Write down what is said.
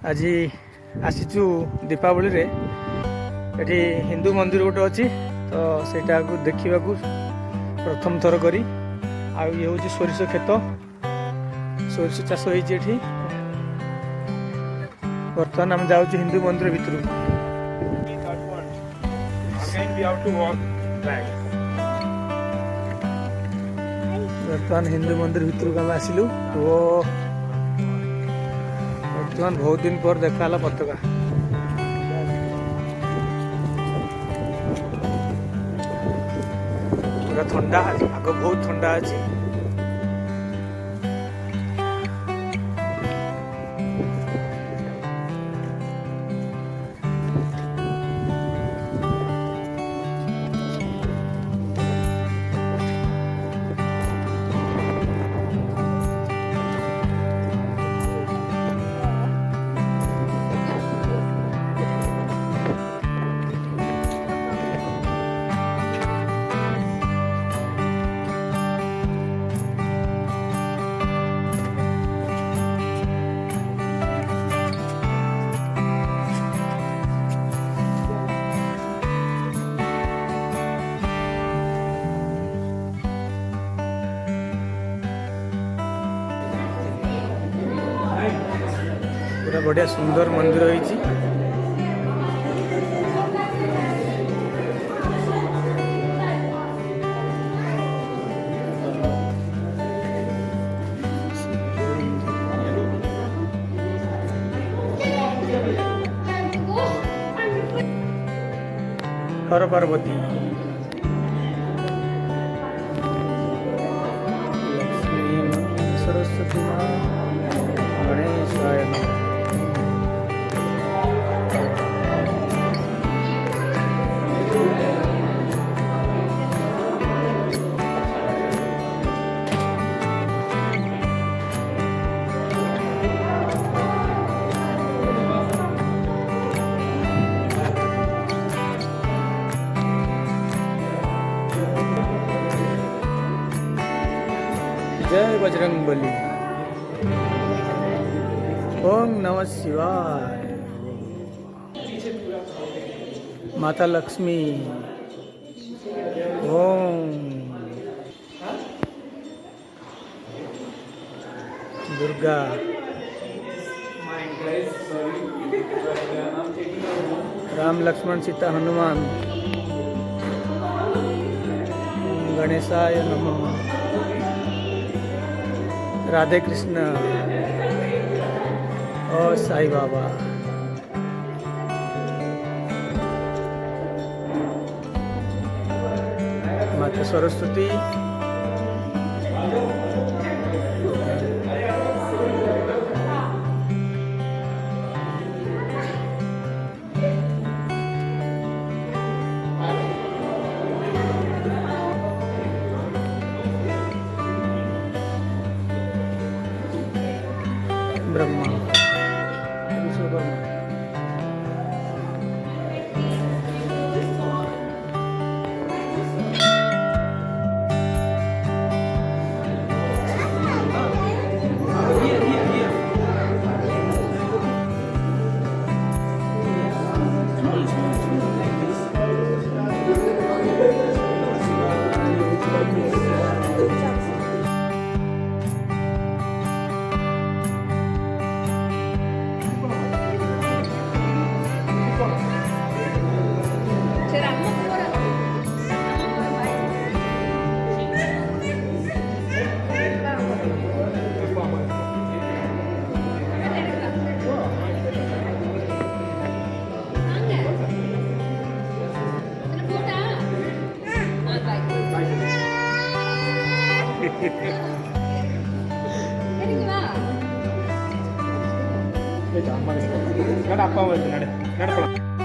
आज आसीचु दीपावली रे एठी हिंदू मंदिर गोटे अच्छी तो सेटा को देखा प्रथम थर करी आ ये हूँ सोरिष खेत सोरिष चाष होती बर्तमान आम जाऊँ हिंदू मंदिर भितर बर्तमान हिंदू मंदिर भितर को आम आसिलु तो बर्तमान बहुत दिन पर देखा पताका पूरा ठंडा आग बहुत ठंडा अच्छी पूरा बढ़िया सुंदर मंदिर होइछि हर पार्वती लक्ष्मी सरस्वती माँ गणेशाय नमः। जय बजरंगबली। ओम नमः शिवाय। माता लक्ष्मी ओम दुर्गा राम लक्ष्मण सीता हनुमान गणेशाय नमः। राधे कृष्ण और साईं बाबा। माता सरस्वती ब्रह्मा विश्वकर्मा। apa